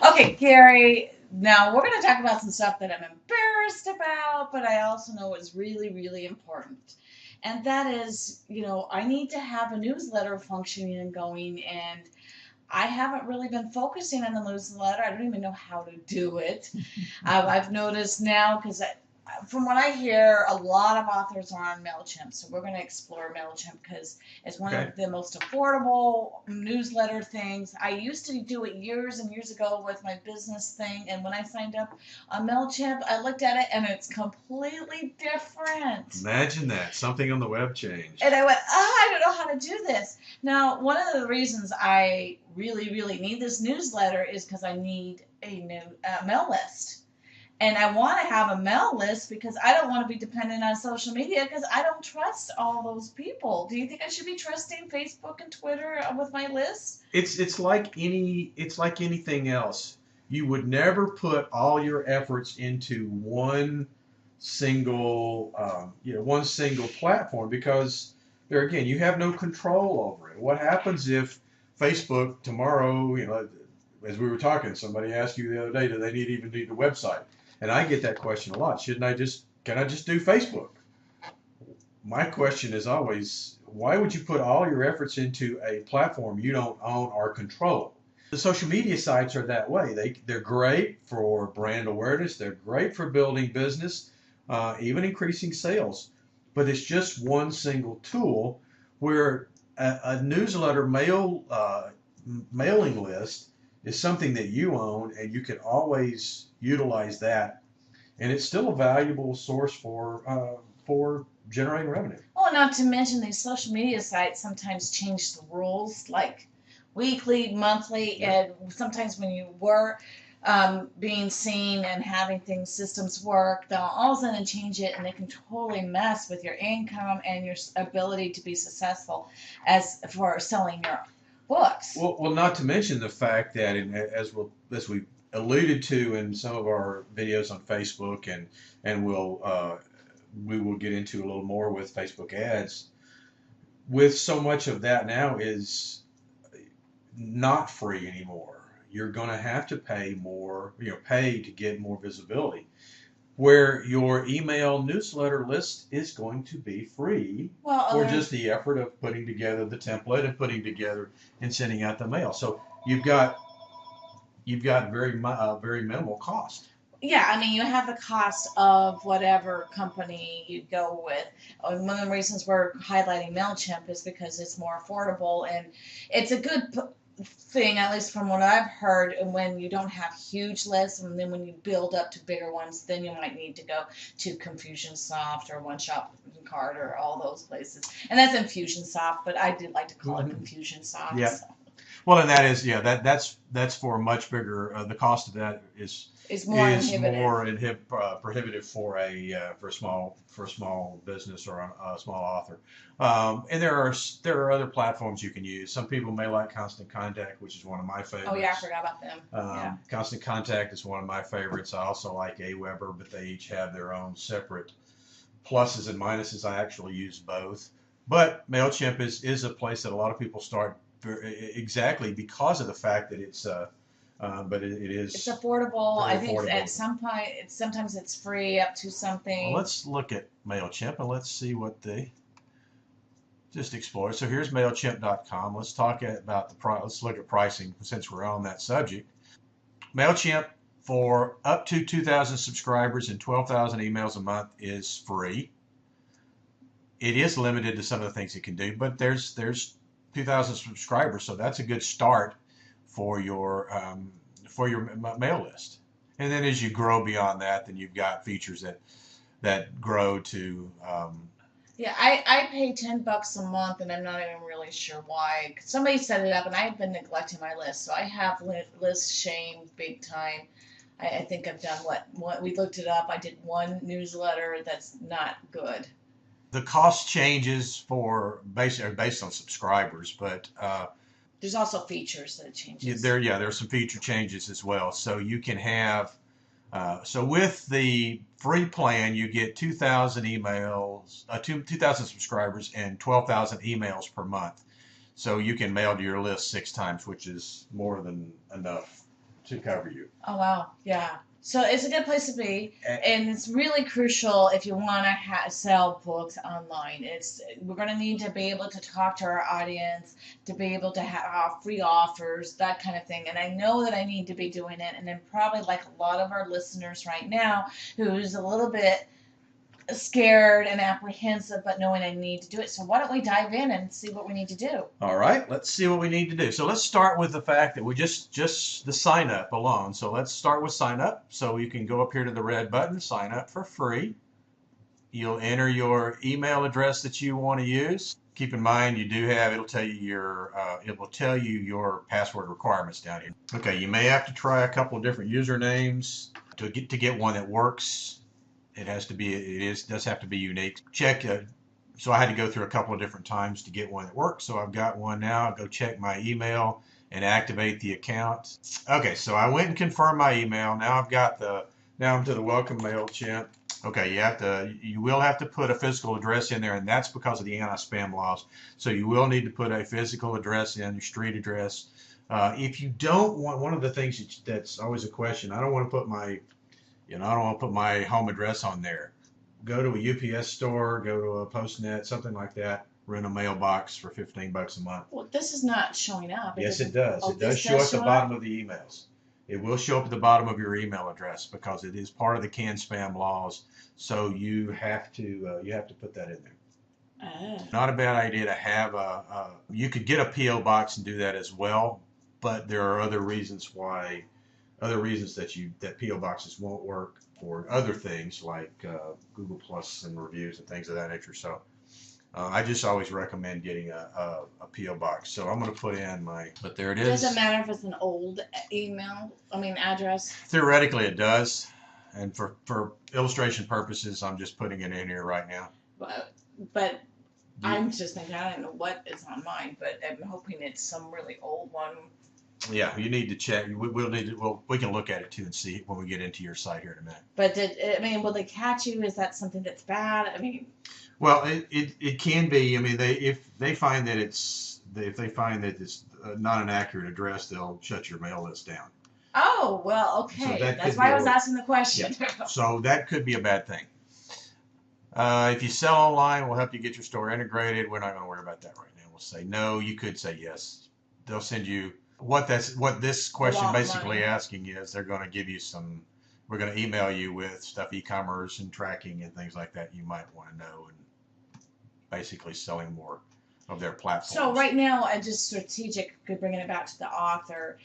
Okay, Gary, now we're going to talk about some stuff that I'm embarrassed about, but I also know is really, really important. And that is, I need to have a newsletter functioning and going, and I haven't really been focusing on the newsletter. I don't even know how to do it. I've noticed now because from what I hear, a lot of authors are on MailChimp. So we're going to explore MailChimp because it's one Okay. of the most affordable newsletter things. I used to do it years and years ago with my business thing. And when I signed up on MailChimp, I looked at it and it's completely different. Imagine that. Something on the web changed. And I went, I don't know how to do this. Now, one of the reasons I really, really need this newsletter is because I need a new mail list. And I want to have a mail list because I don't want to be dependent on social media because I don't trust all those people. Do you think I should be trusting Facebook and Twitter with my list? It's like anything else. You would never put all your efforts into one single platform because there again you have no control over it. What happens if Facebook tomorrow, as we were talking, somebody asked you the other day, do they even need a website? And I get that question a lot. Can I just do Facebook? My question is always, why would you put all your efforts into a platform you don't own or control? The social media sites are that way. They're great for brand awareness. They're great for building business, even increasing sales. But it's just one single tool where a newsletter mailing list is something that you own and you can always utilize that, and it's still a valuable source for generating revenue. Oh, not to mention these social media sites sometimes change the rules like weekly, monthly, Yep. and sometimes when you were being seen and having things systems work, they'll all of a sudden change it, and they can totally mess with your income and your ability to be successful as for selling your books. Well, not to mention the fact that, as we alluded to in some of our videos on Facebook, and we will get into a little more with Facebook ads. With so much of that now is not free anymore. You're going to have to pay more, pay to get more visibility. Where your email newsletter list is going to be free Well, for just the effort of putting together the template and putting together and sending out the mail. So you've got very minimal cost. yeah, I mean, you have the cost of whatever company you go with. One of the reasons we're highlighting MailChimp is because it's more affordable and it's a good thing, at least from what I've heard. And when you don't have huge lists, and then when you build up to bigger ones, then you might need to go to Confusionsoft or One Shop Card or all those places. And that's Infusionsoft, but I did like to call it Mhm. Confusionsoft. Yeah. So Well, and that is, yeah, that's for a much bigger. The cost of that it's more is inhibitive. more prohibitive for a small business or a small author. And there are other platforms you can use. Some people may like Constant Contact, which is one of my Oh yeah, I favorites. forgot about them. Yeah. Constant Contact is one of my favorites. I also like Aweber, but they each have their own separate pluses and minuses. I actually use both. But MailChimp is a place that a lot of people start exactly because of the fact that it It's is affordable. I very think at affordable. some point, sometimes it's free up to Well, something. let's look at MailChimp and let's see what they just explore. So here's MailChimp.com. Let's talk about let's look at pricing since we're on that subject. MailChimp for up to 2,000 subscribers and 12,000 emails a month is free. It is limited to some of the things it can do, but there's 2,000 subscribers, so that's a good start for your mail list. And then as you grow beyond that, then you've got features that grow to Yeah, I pay $10 a month, and I'm not even really sure why. Somebody set it up, and I have been neglecting my list, so I have list shame big time. I think I've done what we looked it up. I did one newsletter that's not good. the cost changes for based on subscribers, but There's also features that it changes. there's some feature changes as well. So you can have so with the free plan, you get 2,000 emails, 2,000 subscribers, and 12,000 emails per month. So you can mail to your list 6 times, which is more than enough to cover you. Oh wow, yeah. So it's a good place to be, And, and it's really crucial if you want to sell books online. We're going to need to be able to talk to our audience, to be able to have free offers, that kind of thing. And I know that I need to be doing it, and I'm probably like a lot of our listeners right now, who's a little bit scared and apprehensive, but knowing I need to do it. So why don't we dive in and see what we need to do? all right, let's see what we need to do. So let's start with the fact that we just the sign up alone. So let's start with sign up. So you can go up here to the red button, sign up for free. You'll enter your email address that you want to use. Keep in mind you do have, it'll tell you your password requirements down here. Okay, you may have to try a couple of different usernames to get one that works. It does have to be unique. Check. So I had to go through a couple of different times to get one that works. So I've got one now. I'll go check my email and activate the account. Okay, so I went and confirmed my email. Now I'm to the welcome mail, Chimp. Okay, you will have to put a physical address in there, and that's because of the anti-spam laws. So you will need to put a physical address in, your street address. If you don't want, one of the things that's always a question, I don't want to put my home address on there. Go to a UPS store, go to a Postnet, something like that. Rent a mailbox for $15 a month. Well, this is not showing up. Yes, it does. Oh, It does show at the bottom of the emails. It will show up at the bottom of your email address because it is part of the CAN spam laws. So you have to put that in there. Oh. Not a bad idea to have you could get a PO box and do that as well, but there are other reasons that PO boxes won't work for other things like Google Plus and reviews and things of that nature. So I just always recommend getting a PO box. So I'm going to put in but there it is. Does it matter if it's an old address? Theoretically, it does. And for illustration purposes, I'm just putting it in here right now. But I'm just thinking, I don't know what is on mine, but I'm hoping it's some really old one. Yeah, you need to check. We can look at it too and see when we get into your site here in a minute. But will they catch you? Is that something that's bad? Well, it can be. If they find that it's not an accurate address, they'll shut your mail list down. Oh, well, okay. So that's why I was asking the question. Yeah. So that could be a bad thing. If you sell online, we'll help you get your store integrated. We're not going to worry about that right now. We'll say no. You could say yes. They'll send you what this question basically asking is. They're going to give you we're going to email you with stuff, e-commerce and tracking and things like that you might want to know, and basically selling more of their platforms. So right now, I just strategic, bringing it back to the author.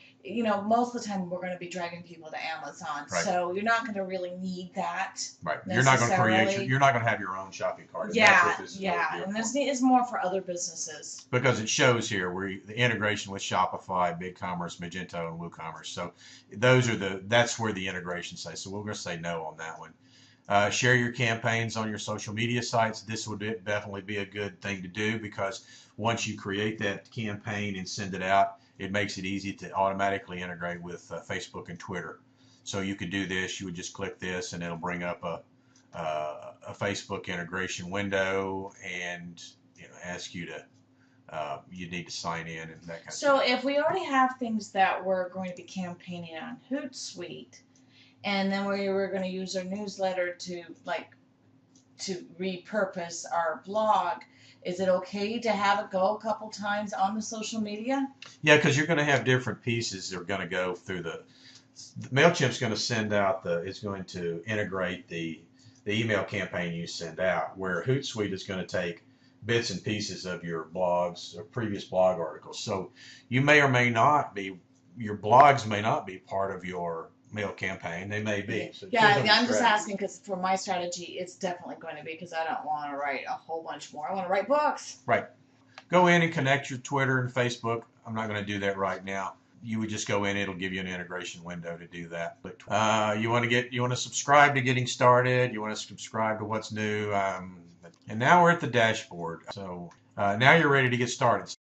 Most of the time we're going to be dragging people to Amazon, right. So you're not going to really need that. Right. You're not going to you're not going to have your own shopping cart. Yeah, and this is more for other businesses. Because it shows here the integration with Shopify, BigCommerce, Magento, and WooCommerce. So that's where the integration says. So we're going to say no on that one. Share your campaigns on your social media sites. This would definitely be a good thing to do because once you create that campaign and send it out, it makes it easy to automatically integrate with Facebook and Twitter. So you could do this. You would just click this, and it'll bring up a Facebook integration window, and ask you to you need to sign in and that kind of thing. So if we already have things that we're going to be campaigning on Hootsuite, and then we were going to use our newsletter to repurpose our blog, is it okay to have it go a couple times on the social media? Yeah, because you're going to have different pieces that are going to go through the MailChimp's going to send out it's going to integrate the email campaign you send out, where Hootsuite is going to take bits and pieces of your blogs or previous blog articles. So you may or may not be, your blogs may not be part of your mail campaign. They may be. So I'm just asking because for my strategy, it's definitely going to be because I don't want to write a whole bunch more. I want to write books. Right. Go in and connect your Twitter and Facebook. I'm not going to do that right now. You would just go in. It'll give you an integration window to do that. But you want to subscribe to Getting Started. You want to subscribe to What's New. And now we're at the dashboard. So now you're ready to get started.